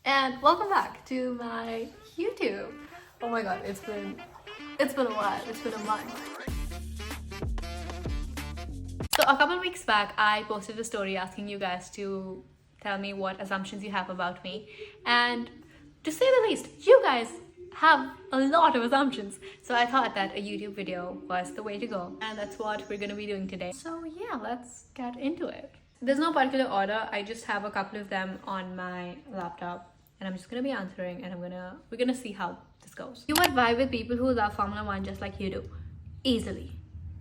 and welcome back to my YouTube. Oh my god, it's been a while. It's been a month. So a couple weeks back, I posted a story asking you guys to tell me what assumptions you have about me, and to say the least, you guys have a lot of assumptions. So I thought that a YouTube video was the way to go, and that's what we're gonna be doing today. So yeah, let's get into it. There's no particular order. I just have a couple of them on my laptop, and I'm just gonna be answering, and we're gonna see how this goes. You would vibe with people who love Formula One just like you do, easily,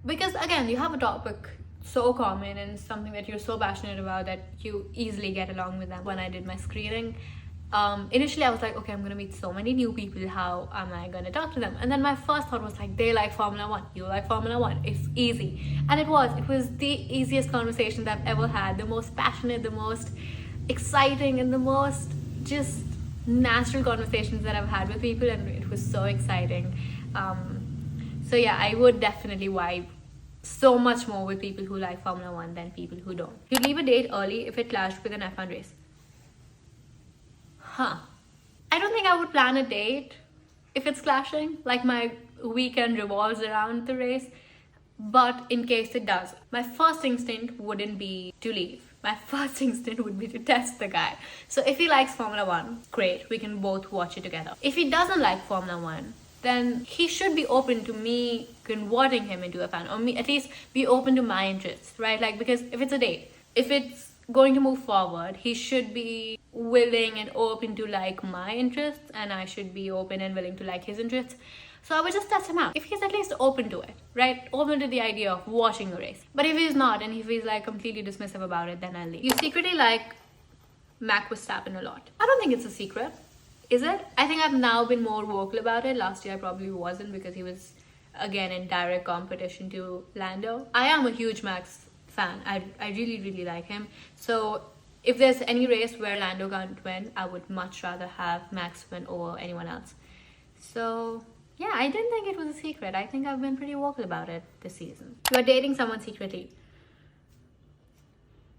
because again, you have a topic so common and something that you're so passionate about that you easily get along with them. When I did my screening, initially I was like, okay, I'm gonna meet so many new people, how am I gonna talk to them? And then my first thought was like, they like Formula One, you like Formula One, it's easy. And it was the easiest conversations I've ever had, the most passionate, the most exciting, and the most just natural conversations that I've had with people, and it was so exciting. So yeah, I would definitely vibe so much more with people who like Formula One than people who don't. You'd leave a date early if it clashed with an F1 race. Huh. I don't think I would plan a date if it's clashing, like my weekend revolves around the race. But in case it does, my first instinct wouldn't be to leave. My first instinct would be to test the guy. So if he likes Formula One, great, we can both watch it together. If he doesn't like Formula One, then he should be open to me converting him into a fan, or me at least be open to my interests, right? Like, because if it's a date, if it's going to move forward, he should be willing and open to like my interests, and I should be open and willing to like his interests. So I would just test him out. If he's at least open to it, right? Open to the idea of watching a race. But if he's not, and if he's like completely dismissive about it, then I'll leave. You secretly like Max Verstappen a lot. I don't think it's a secret. Is it? I think I've now been more vocal about it. Last year I probably wasn't, because he was again in direct competition to Lando. I am a huge Max fan. I really like him. So if there's any race where Lando can't win, I would much rather have Max win over anyone else. So yeah, I didn't think it was a secret. I think I've been pretty vocal about it this season. You're dating someone secretly.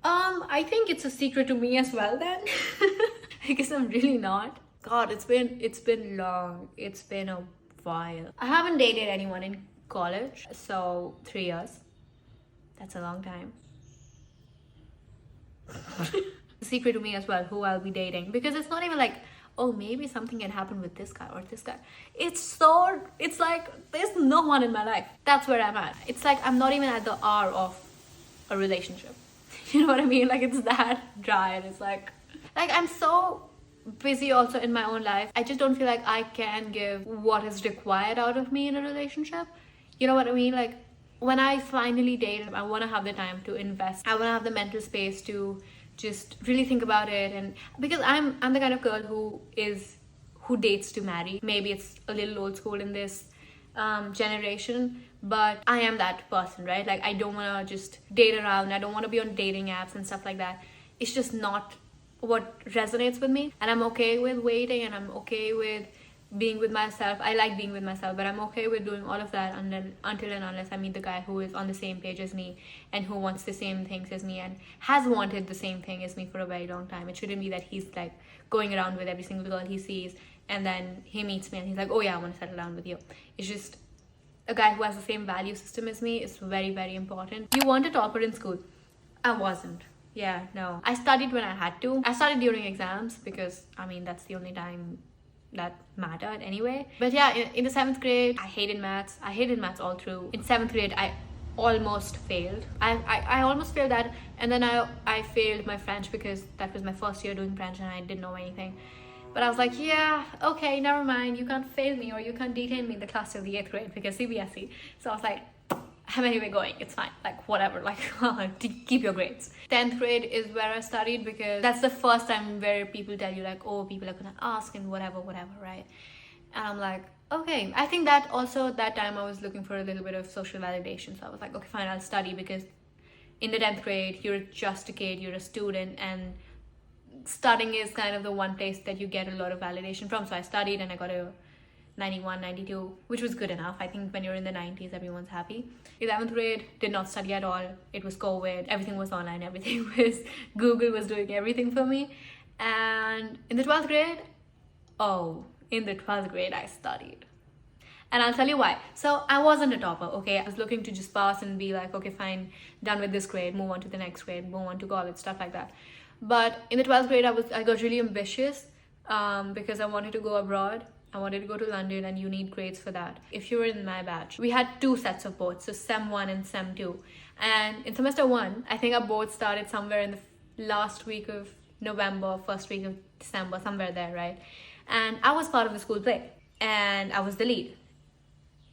I think it's a secret to me as well then. Because I'm really not. God, it's been long. It's been a while. I haven't dated anyone in college, so 3 years. That's a long time. Secret to me as well, who I'll be dating, because it's not even like, oh, maybe something can happen with this guy or this guy. It's like there's no one in my life. That's where I'm at. It's like I'm not even at the R of a relationship. You know what I mean? Like, it's that dry, and it's like I'm so busy also in my own life. I just don't feel like I can give what is required out of me in a relationship. You know what I mean? Like, when I finally date, I want to have the time to invest. I want to have the mental space to just really think about it, and because I'm the kind of girl who dates to marry. Maybe it's a little old school in this generation, but I am that person, right? Like, I don't want to just date around. I don't want to be on dating apps and stuff like that. It's just not what resonates with me, and I'm okay with waiting, and I'm okay with being with myself. I like being with myself, but I'm okay with doing all of that until and unless I meet the guy who is on the same page as me, and who wants the same things as me, and has wanted the same thing as me for a very long time. It shouldn't be that he's like going around with every single girl he sees, and then he meets me and he's like, oh yeah, I want to settle down with you. It's just a guy who has the same value system as me is very important. You want a topper in school? I wasn't. Yeah, no. I studied when I had to. I studied during exams because, I mean, that's the only time that mattered anyway. But yeah, in the 7th grade, I hated maths. I hated maths all through. In 7th grade, I almost failed. I almost failed that, and then I failed my French because that was my first year doing French and I didn't know anything. But I was like, yeah, okay, never mind. You can't fail me, or you can't detain me in the class till the 8th grade because CBSE. So I was like, I'm anyway going, it's fine, like whatever, like keep your grades. 10th grade is where I studied, because that's the first time where people tell you like, oh, people are gonna ask and whatever, right? And I'm like, okay. I think that also that time I was looking for a little bit of social validation, so I was like, okay, fine, I'll study, because in the 10th grade you're just a kid, you're a student, and studying is kind of the one place that you get a lot of validation from. So I studied and I got a 91, 92, which was good enough. I think when you're in the 90s, everyone's happy. 11th grade, did not study at all. It was COVID. Everything was online. Google was doing everything for me. And in the 12th grade, oh, in the 12th grade, I studied. And I'll tell you why. So I wasn't a topper, okay? I was looking to just pass and be like, okay, fine, done with this grade, move on to the next grade, move on to college, stuff like that. But in the 12th grade, I got really ambitious because I wanted to go abroad. I wanted to go to London, and you need grades for that. If you were in my batch, we had two sets of boards, so Sem 1 and Sem 2. And in semester 1, I think our board started somewhere in the last week of November, first week of December, somewhere there, right? And I was part of the school play, and I was the lead.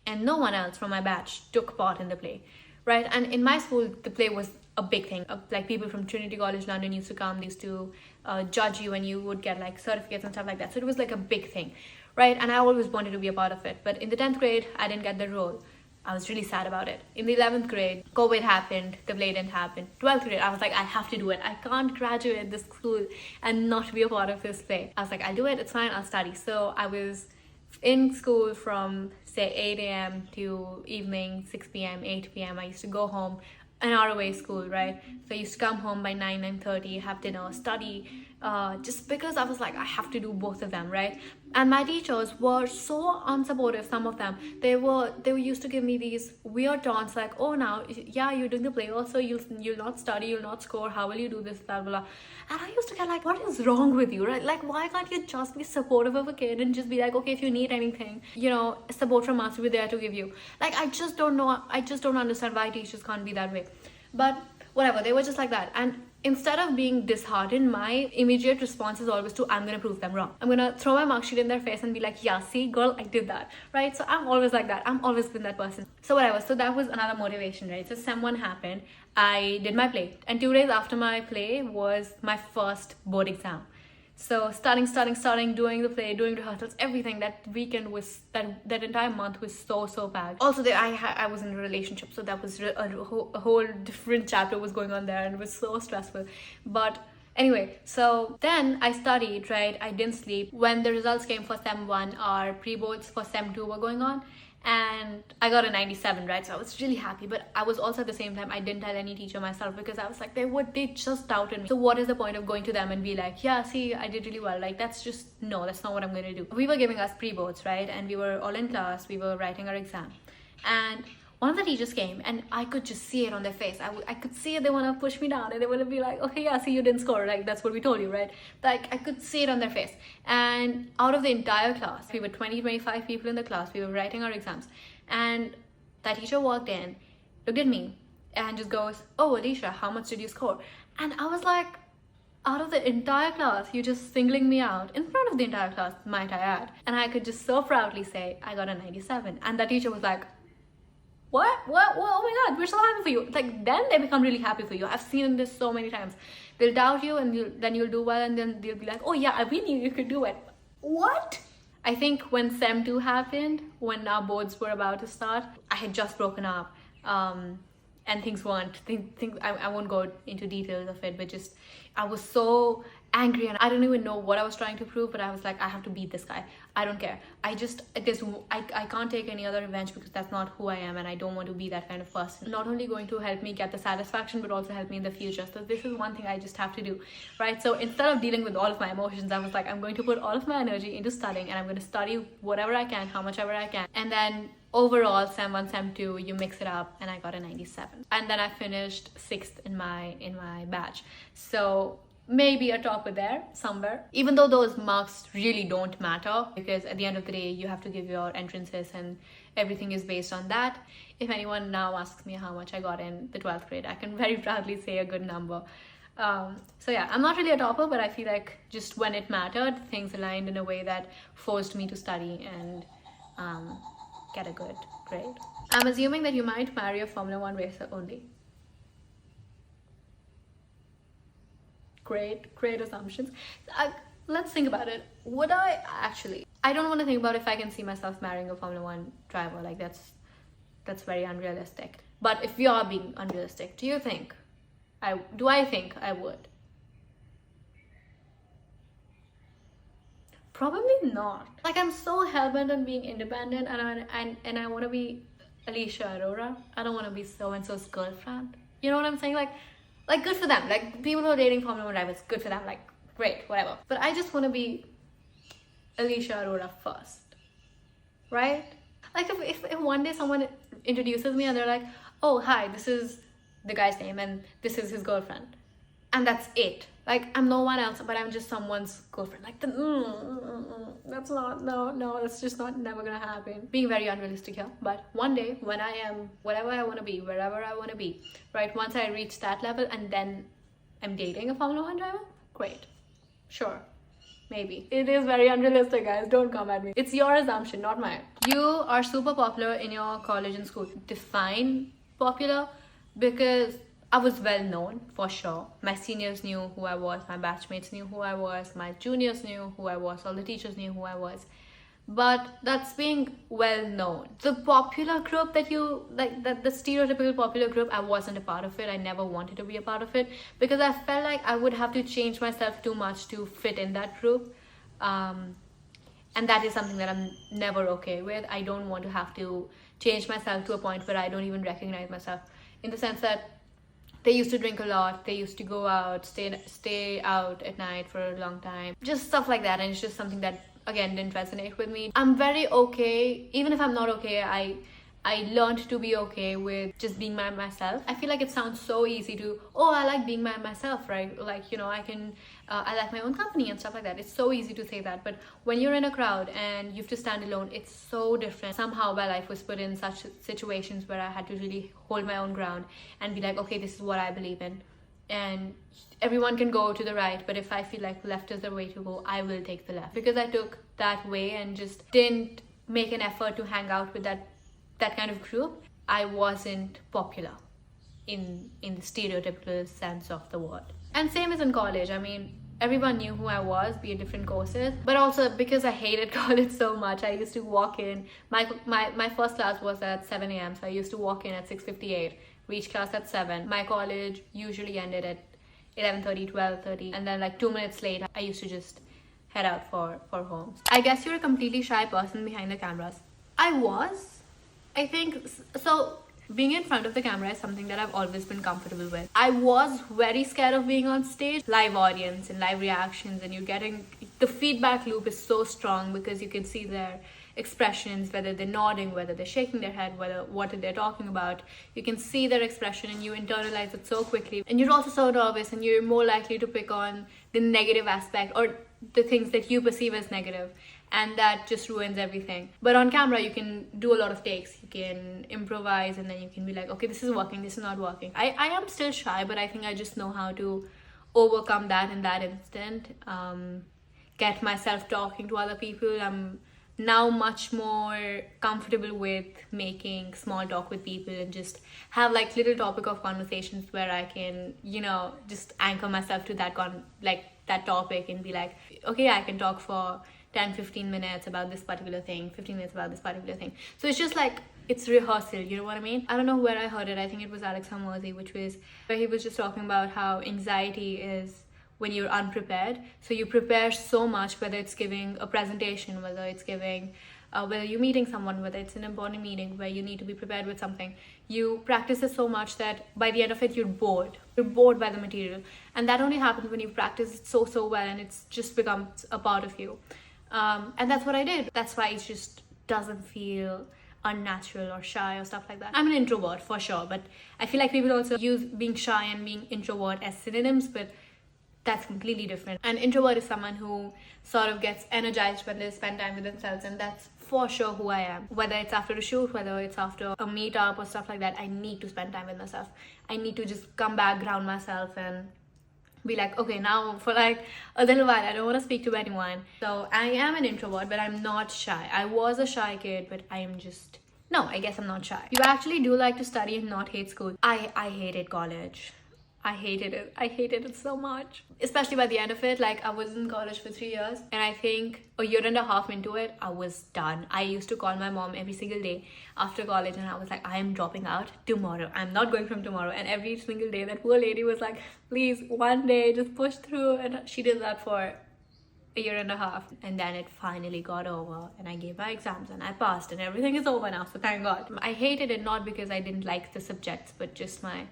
And no one else from my batch took part in the play, right? And in my school, the play was a big thing. Like people from Trinity College London used to come, they used to judge you, and you would get like certificates and stuff like that. So it was like a big thing, right? And I always wanted to be a part of it. But in the 10th grade, I didn't get the role. I was really sad about it. In the 11th grade, COVID happened, the play didn't happen. 12th grade, I was like, I have to do it. I can't graduate this school and not be a part of this play. I was like, I'll do it, it's fine, I'll study. So I was in school from say 8 a.m. to evening 6 p.m. 8 p.m. I used to go home, an hour away school, right? So I used to come home by 9:30, have dinner, study, just because I was like, I have to do both of them, right? And my teachers were so unsupportive. Some of them, they were used to give me these weird taunts like, oh, now yeah, you're doing the play also, you'll not study, you'll not score, how will you do this, blah blah. And I used to get like, what is wrong with you, right? Like, why can't you just be supportive of a kid and just be like, okay, if you need anything, support from us, we're there to give you. Like, I just don't understand why teachers can't be that way. But whatever, they were just like that. And instead of being disheartened, my immediate response is always to, I'm gonna prove them wrong. I'm gonna throw my mark sheet in their face and be like, yeah, see, girl, I did that, right? So I'm always like that. I'm always been that person. So whatever, so that was another motivation, right? So Sem 1 happened, I did my play, and 2 days after my play was my first board exam. So starting, doing the play, doing rehearsals, everything. That weekend was, that entire month was so packed. Also, I was in a relationship, so that was a whole different chapter was going on there, and it was so stressful. But anyway, so then I studied, right? I didn't sleep. When the results came for Sem 1, our pre-boards for Sem 2 were going on, and I got a 97, right? So I was really happy, but I was also at the same time, I didn't tell any teacher myself, because I was like, they just doubted me. So what is the point of going to them and be like, yeah, see, I did really well? Like, that's not what I'm going to do. We were giving us pre-boards, right? And we were all in class, we were writing our exam. And one of the teachers came, and I could just see it on their face. I could see it, they want to push me down, and they want to be like, okay, yeah, see, you didn't score, like, that's what we told you, right? Like, I could see it on their face. And out of the entire class, we were 25 people in the class, we were writing our exams, and that teacher walked in, looked at me, and just goes, oh, Alicia, how much did you score? And I was like, out of the entire class, you're just singling me out in front of the entire class, might I add. And I could just so proudly say, I got a 97. And that teacher was like, what? Oh my god, we're so happy for you. Like, then they become really happy for you. I've seen this so many times. They'll doubt you, and then you'll do well, and then they'll be like, oh yeah, we knew you could do it. What? I think when Sem 2 happened, when our boards were about to start, I had just broken up, and things weren't, I won't go into details of it, but just, I was so angry, and I don't even know what I was trying to prove, but I was like, I have to beat this guy. I don't care. I can't take any other revenge, because that's not who I am, and I don't want to be that kind of person. Not only going to help me get the satisfaction, but also help me in the future. So this is one thing I just have to do, right? So instead of dealing with all of my emotions, I was like, I'm going to put all of my energy into studying, and I'm going to study whatever I can, how much ever I can. And then overall, Sem 1, Sem 2, you mix it up, and I got a 97. And then I finished 6th in my batch. So maybe a topper there somewhere, even though those marks really don't matter, because at the end of the day, you have to give your entrances, and everything is based on that. If anyone now asks me how much I got in the 12th grade, I can very proudly say a good number. So yeah, I'm not really a topper, but I feel like just when it mattered, things aligned in a way that forced me to study and get a good grade. I'm assuming that you might marry a Formula 1 racer only. Great assumptions. Let's think about it. Would I actually? I don't want to think about if I can see myself marrying a Formula 1 driver. Like, that's very unrealistic. But if we are being unrealistic, do I think I would? Probably not. Like, I'm so hellbent on being independent, and I want to be Alicia Arora. I don't want to be so-and-so's girlfriend. You know what I'm saying? Like, good for them. Like, people who are dating Formula 1 drivers, good for them. Like, great, whatever. But I just want to be Alisha Arora first, right? Like if one day someone introduces me and they're like, oh, hi, this is the guy's name and this is his girlfriend, and that's it. Like, I'm no one else, but I'm just someone's girlfriend. Like, that's not, no, that's just not, never gonna happen. Being very unrealistic here. But one day, when I am whatever I want to be, wherever I want to be, right? Once I reach that level and then I'm dating a Formula 1 driver, great. Sure. Maybe. It is very unrealistic, guys. Don't come at me. It's your assumption, not mine. You are super popular in your college and school. Define popular, because I was well known, for sure. My seniors knew who I was, my batchmates knew who I was, my juniors knew who I was, all the teachers knew who I was. But that's being well known. The popular group that you, like, the stereotypical popular group, I wasn't a part of it. I never wanted to be a part of it because I felt like I would have to change myself too much to fit in that group. And that is something that I'm never okay with. I don't want to have to change myself to a point where I don't even recognize myself. In the sense that they used to drink a lot, they used to go out, stay out at night for a long time, just stuff like that. And it's just something that, again, didn't resonate with me. I'm very okay, even if I'm not okay, I learned to be okay with just being myself. I feel like it sounds so easy to, oh, I like being myself, right? Like, you know, I like my own company and stuff like that. It's so easy to say that. But when you're in a crowd and you have to stand alone, it's so different. Somehow my life was put in such situations where I had to really hold my own ground and be like, okay, this is what I believe in. And everyone can go to the right, but if I feel like left is the way to go, I will take the left. Because I took that way and just didn't make an effort to hang out with that kind of group, I wasn't popular in the stereotypical sense of the word. And same as in college. I mean, everyone knew who I was, be it different courses, but also because I hated college so much, I used to walk in. My first class was at 7 a.m, so I used to walk in at 6:58, reach class at 7. My college usually ended at 11:30, 12:30, and then like 2 minutes late, I used to just head out for home. I guess you're a completely shy person behind the cameras. I was. I think so. Being in front of the camera is something that I've always been comfortable with. I was very scared of being on stage. Live audience and live reactions, and you're getting the feedback loop is so strong because you can see their expressions, whether they're nodding, whether they're shaking their head, what they're talking about. You can see their expression and you internalize it so quickly. And you're also so nervous and you're more likely to pick on the negative aspect or the things that you perceive as negative. And that just ruins everything. But on camera, you can do a lot of takes. You can improvise and then you can be like, okay, this is working, this is not working. I am still shy, but I think I just know how to overcome that in that instant. Get myself talking to other people. I'm now much more comfortable with making small talk with people and just have like little topic of conversations where I can, you know, just anchor myself to that that topic and be like, okay, I can talk for 10-15 minutes about this particular thing, 15 minutes about this particular thing. So it's just like, it's rehearsal, you know what I mean? I don't know where I heard it. I think it was Alex Hormozi, where he was just talking about how anxiety is when you're unprepared. So you prepare so much, whether it's giving a presentation, whether it's giving, whether you're meeting someone, whether it's an important meeting where you need to be prepared with something. You practice it so much that by the end of it, you're bored. You're bored by the material. And that only happens when you practice it so well and it's just becomes a part of you. And that's what I did. That's why it just doesn't feel unnatural or shy or stuff like that. I'm an introvert for sure, but I feel like people also use being shy and being introvert as synonyms, but that's completely different. An introvert is someone who sort of gets energized when they spend time with themselves, and that's for sure who I am. Whether it's after a shoot, whether it's after a meetup or stuff like that, I need to spend time with myself. I need to just come back, ground myself, and be like, okay, now for like a little while, I don't want to speak to anyone. So I am an introvert, but I'm not shy. I was a shy kid, but I am just, no, I guess I'm not shy. You actually do like to study and not hate school. I hated college. I hated it so much. Especially by the end of it, like I was in college for 3 years and I think a year and a half into it, I was done. I used to call my mom every single day after college and I was like, I am dropping out tomorrow. I'm not going from tomorrow. And every single day that poor lady was like, please, one day, just push through. And she did that for a year and a half. And then it finally got over and I gave my exams and I passed and everything is over now. So thank God. I hated it not because I didn't like the subjects, but just my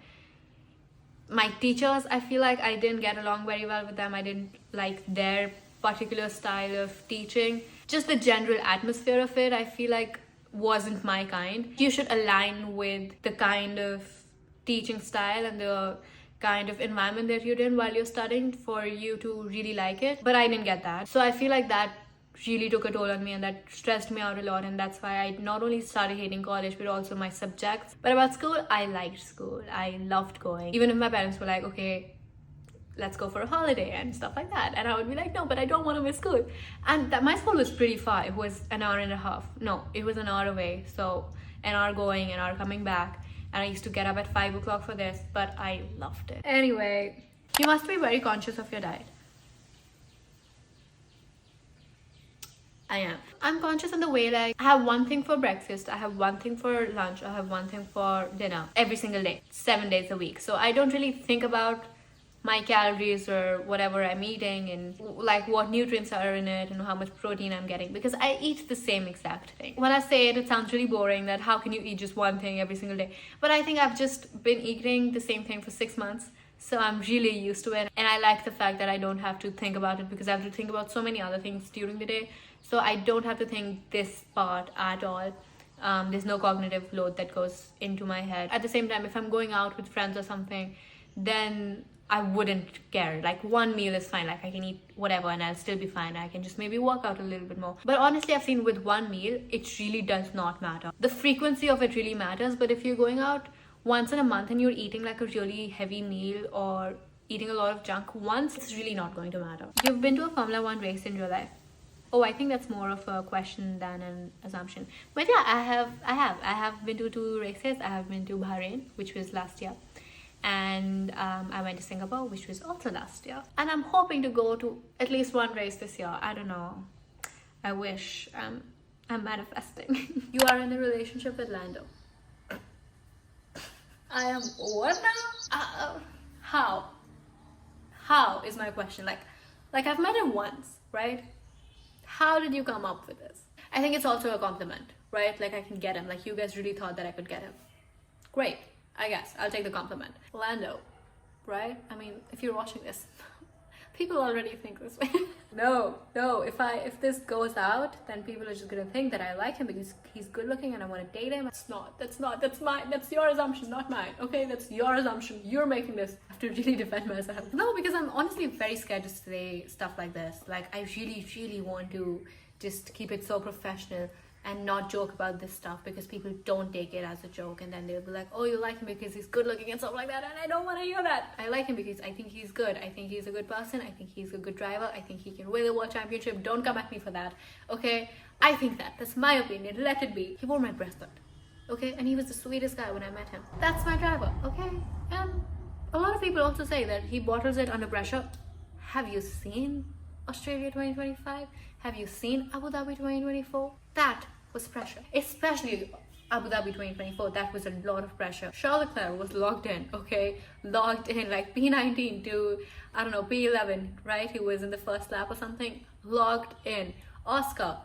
My teachers, I feel like I didn't get along very well with them. I didn't like their particular style of teaching. Just the general atmosphere of it, I feel like wasn't my kind. You should align with the kind of teaching style and the kind of environment that you're in while you're studying for you to really like it. But I didn't get that. So I feel like that really took a toll on me, and that stressed me out a lot, and that's why I not only started hating college but also my subjects. But about school, I liked school. I loved going. Even if my parents were like, okay, let's go for a holiday and stuff like that, and I would be like, no, but I don't want to miss school. And that my school was pretty far. It was an hour and a half. No, it was an hour away. So an hour going, an hour coming back, and I used to get up at 5 o'clock for this, but I loved it. Anyway, you must be very conscious of your diet. I am. I'm conscious in the way, like, I have one thing for breakfast, I have one thing for lunch, I have one thing for dinner every single day, 7 days a week. So I don't really think about my calories or whatever I'm eating and like what nutrients are in it and how much protein I'm getting, because I eat the same exact thing. When I say it, it sounds really boring, that how can you eat just one thing every single day? But I think I've just been eating the same thing for 6 months. So I'm really used to it, and I like the fact that I don't have to think about it, because I have to think about so many other things during the day. So I don't have to think this part at all. There's no cognitive load that goes into my head. At the same time, if I'm going out with friends or something, then I wouldn't care. Like, one meal is fine. Like, I can eat whatever and I'll still be fine. I can just maybe work out a little bit more. But honestly, I've seen with one meal, it really does not matter. The frequency of it really matters. But if you're going out once in a month and you're eating like a really heavy meal or eating a lot of junk once, it's really not going to matter. You've been to a Formula One race in your life? Oh, I think that's more of a question than an assumption. But yeah, I have been to 2 races. I have been to Bahrain, which was last year. And I went to Singapore, which was also last year. And I'm hoping to go to at least 1 race this year. I don't know. I wish. I'm manifesting. You are in a relationship with Lando. I am what now? How is my question? Like I've met him once, right? How did you come up with this? I think it's also a compliment, right? Like, I can get him. Like, you guys really thought that I could get him. Great. I guess I'll take the compliment. Lando, right? I mean, if you're watching this, people already think this way. No. If this goes out, then people are just gonna think that I like him because he's good looking and I want to date him. That's mine. That's your assumption, not mine. Okay, that's your assumption. You're making this. I have to really defend myself. No, because I'm honestly very scared to say stuff like this. Like, I really want to just keep it so professional and not joke about this stuff, because people don't take it as a joke, and then they'll be like, oh, you like him because he's good looking and stuff like that, and I don't want to hear that. I like him because I think he's good. I think he's a good person. I think he's a good driver. I think he can win the world championship. Don't come at me for that, okay? I think that's my opinion. Let it be. He wore my bracelet, okay? And he was the sweetest guy when I met him. That's my driver, okay? And a lot of people also say that he bottles it under pressure. Have you seen Australia 2025? Have you seen Abu Dhabi 2024? That was pressure. Especially Abu Dhabi 2024, that was a lot of pressure. Charles Leclerc was logged in, okay? Logged in, like P19 to, I don't know, P11, right? He was in the first lap or something. Logged in. Oscar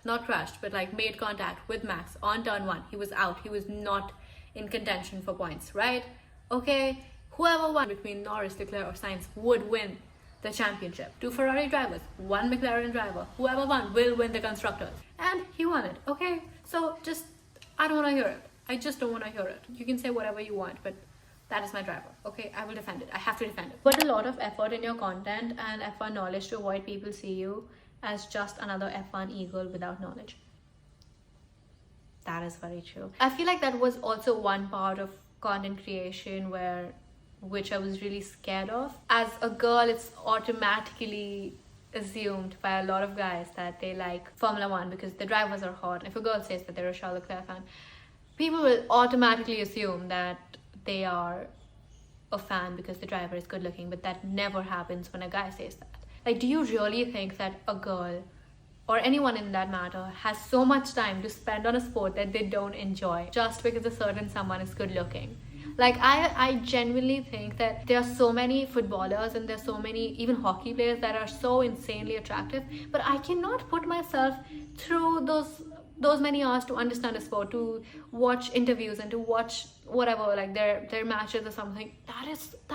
not crashed, but like made contact with Max on turn 1. He was out. He was not in contention for points, right? Okay? Whoever won between Norris, Leclerc or Sainz would win the championship. 2 Ferrari drivers, 1 McLaren driver. Whoever won will win the constructors. And he won it, okay? So just, I don't want to hear it. I just don't want to hear it. You can say whatever you want, but that is my driver, okay? I will defend it. I have to defend it. Put a lot of effort in your content and F1 knowledge to avoid people see you as just another F1 eagle without knowledge. That is very true. I feel like that was also one part of content creation which I was really scared of. As a girl, it's automatically assumed by a lot of guys that they like Formula One because the drivers are hot. If a girl says that they're a Charles Leclerc fan, people will automatically assume that they are a fan because the driver is good looking, but that never happens when a guy says that. Like, do you really think that a girl or anyone in that matter has so much time to spend on a sport that they don't enjoy just because a certain someone is good looking? Like, I genuinely think that there are so many footballers and there's so many even hockey players that are so insanely attractive, but I cannot put myself through those those many hours to understand a sport, to watch interviews and to watch whatever, like their matches or something, that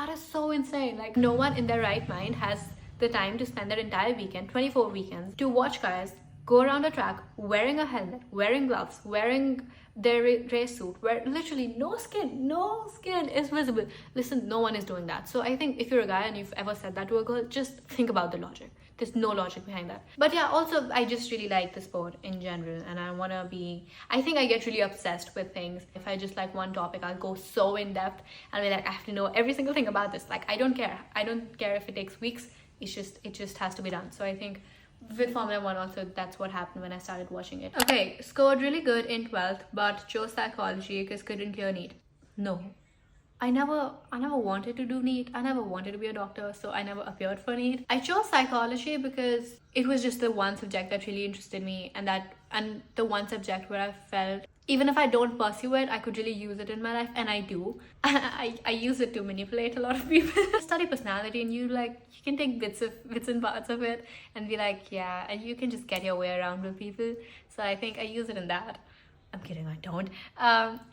is so insane. Like, no one in their right mind has the time to spend their entire weekend, 24 weekends, to watch guys go around a track wearing a helmet, wearing gloves, wearing their race suit, where literally no skin is visible. Listen, no one is doing that. So I think if you're a guy and you've ever said that to a girl, just think about the logic. There's no logic behind that. But yeah, also I just really like the sport in general, and I think I get really obsessed with things. If I just like one topic, I'll go so in depth and be like, I have to know every single thing about this. Like, I don't care if it takes weeks. It just has to be done. So I think with Formula 1 also, that's what happened when I started watching it. Okay, scored really good in 12th, but chose psychology because couldn't clear NEET. No, I never wanted to do NEET. I never wanted to be a doctor, so I never appeared for NEET. I chose psychology because it was just the one subject that really interested me, and the one subject where I felt even if I don't pursue it, I could really use it in my life, and I do. I use it to manipulate a lot of people. Study personality, and you can take bits and parts of it and be like, yeah, and you can just get your way around with people. So I think I use it in that. I'm kidding, I don't.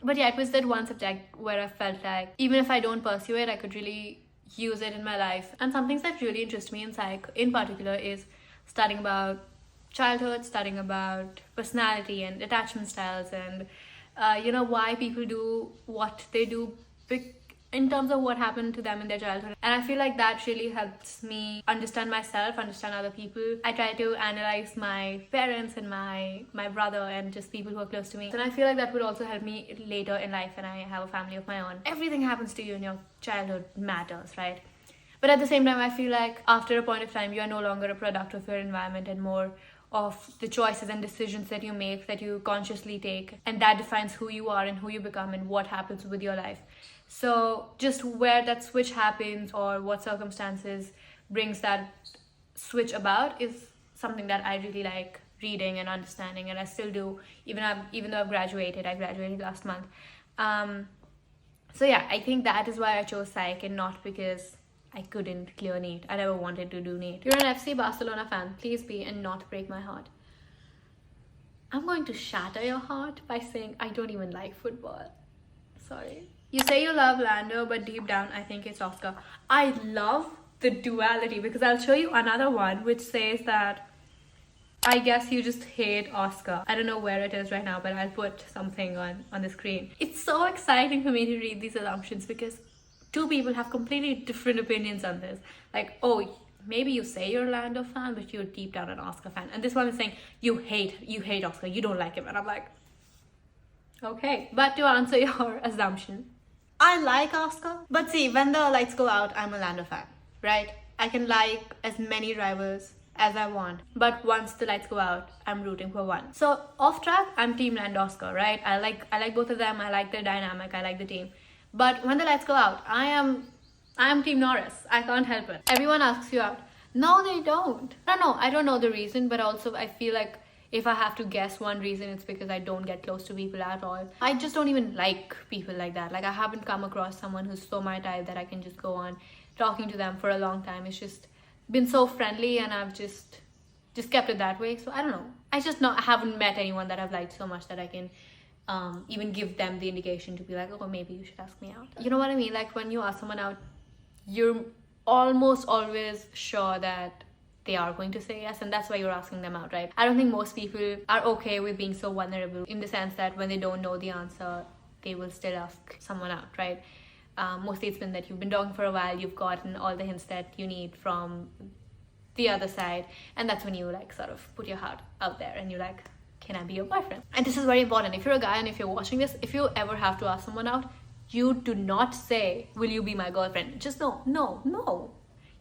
But yeah, it was that one subject where I felt like even if I don't pursue it, I could really use it in my life. And some things that really interest me in psych in particular is studying about childhood, studying about personality and attachment styles, and why people do what they do in terms of what happened to them in their childhood. And I feel like that really helps me understand myself, understand other people. I try to analyze my parents and my brother and just people who are close to me, and I feel like that would also help me later in life when I have a family of my own. Everything happens to you in your childhood matters, right? But at the same time, I feel like after a point of time, you are no longer a product of your environment and more of the choices and decisions that you make, that you consciously take, and that defines who you are and who you become and what happens with your life. So just where that switch happens or what circumstances brings that switch about is something that I really like reading and understanding, and I still do, even though I've graduated. I graduated last month. So yeah, I think that is why I chose psych, and not because I couldn't clear NEET. I never wanted to do NEET. You're an FC Barcelona fan. Please be and not break my heart. I'm going to shatter your heart by saying I don't even like football. Sorry. You say you love Lando, but deep down, I think it's Oscar. I love the duality, because I'll show you another one which says that I guess you just hate Oscar. I don't know where it is right now, but I'll put something on the screen. It's so exciting for me to read these assumptions, because two people have completely different opinions on this. Like, oh, maybe you say you're a Lando fan, but you're deep down an Oscar fan. And this one is saying you hate Oscar, you don't like him. And I'm like, okay. But to answer your assumption, I like Oscar. But see, when the lights go out, I'm a Lando fan, right? I can like as many rivals as I want, but once the lights go out, I'm rooting for one. So off track, I'm team Lando Oscar, right? I like both of them. I like their dynamic. I like the team. But when the lights go out, I am Team Norris. I can't help it. Everyone asks you out. No, they don't. I don't know the reason, but also I feel like if I have to guess one reason, it's because I don't get close to people at all. I just don't even like people like that. Like, I haven't come across someone who's so my type that I can just go on talking to them for a long time. It's just been so friendly, and I've just kept it that way. So I don't know. I haven't met anyone that I've liked so much that I can even give them the indication to be like, oh, maybe you should ask me out. You know what I mean? Like, when you ask someone out, you're almost always sure that they are going to say yes, and that's why you're asking them out, right? I don't think most people are okay with being so vulnerable, in the sense that when they don't know the answer, they will still ask someone out, right? Mostly it's been that you've been talking for a while, you've gotten all the hints that you need from the other side, and that's when you like sort of put your heart out there and you're like, can I be your boyfriend? And this is very important. If you're a guy and if you're watching this, if you ever have to ask someone out, you do not say, will you be my girlfriend? Just no.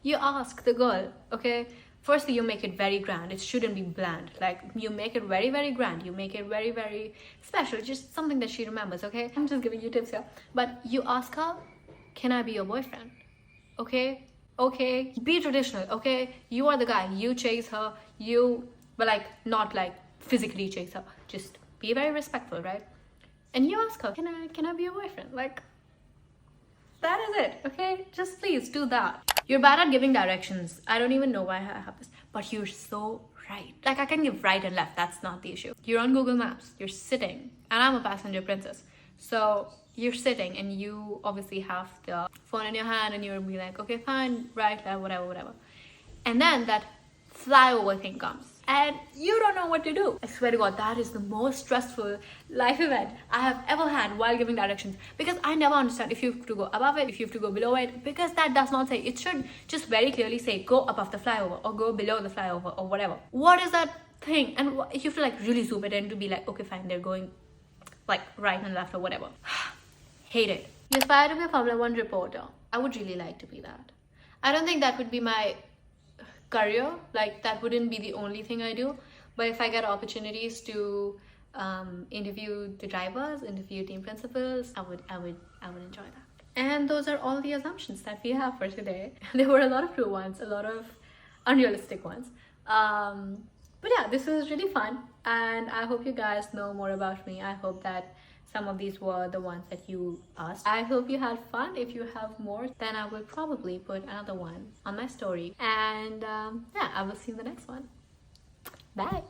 You ask the girl, okay? Firstly, you make it very grand. It shouldn't be bland. Like, you make it very, very grand. You make it very, very special. Just something that she remembers, okay? I'm just giving you tips here. But you ask her, can I be your boyfriend? Okay? Be traditional, okay? You are the guy. You chase her. But like, not like physically chase her. Just be very respectful, right? And you ask her, can I be your boyfriend? Like, that is it, okay? Just please do that. You're bad at giving directions. I don't even know why I have this, but you're so right. Like I can give right and left, that's not the issue. You're on Google Maps, you're sitting, and I'm a passenger princess. So you're sitting and you obviously have the phone in your hand and you'll be like, okay, fine, right, left, whatever, whatever. And then that flyover thing comes and you don't know what to do. I swear to God, that is the most stressful life event I have ever had while giving directions, because I never understand if you have to go above it, if you have to go below it, because that does not say. It should just very clearly say go above the flyover or go below the flyover or whatever. What is that thing? And you have to like really zoom it in to be like, okay, fine, they're going like right and left or whatever. Hate it. You aspire to be a Formula One reporter. I would really like to be that. I don't think that would be my career, like that wouldn't be the only thing I do, but if I get opportunities to interview the drivers, interview team principals, I would enjoy that. And those are all the assumptions that we have for today. There were a lot of true ones, a lot of unrealistic ones, but yeah, this was really fun, and I hope you guys know more about me. I hope that some of these were the ones that you asked. I hope you had fun. If you have more, then I will probably put another one on my story. And yeah, I will see you in the next one. Bye.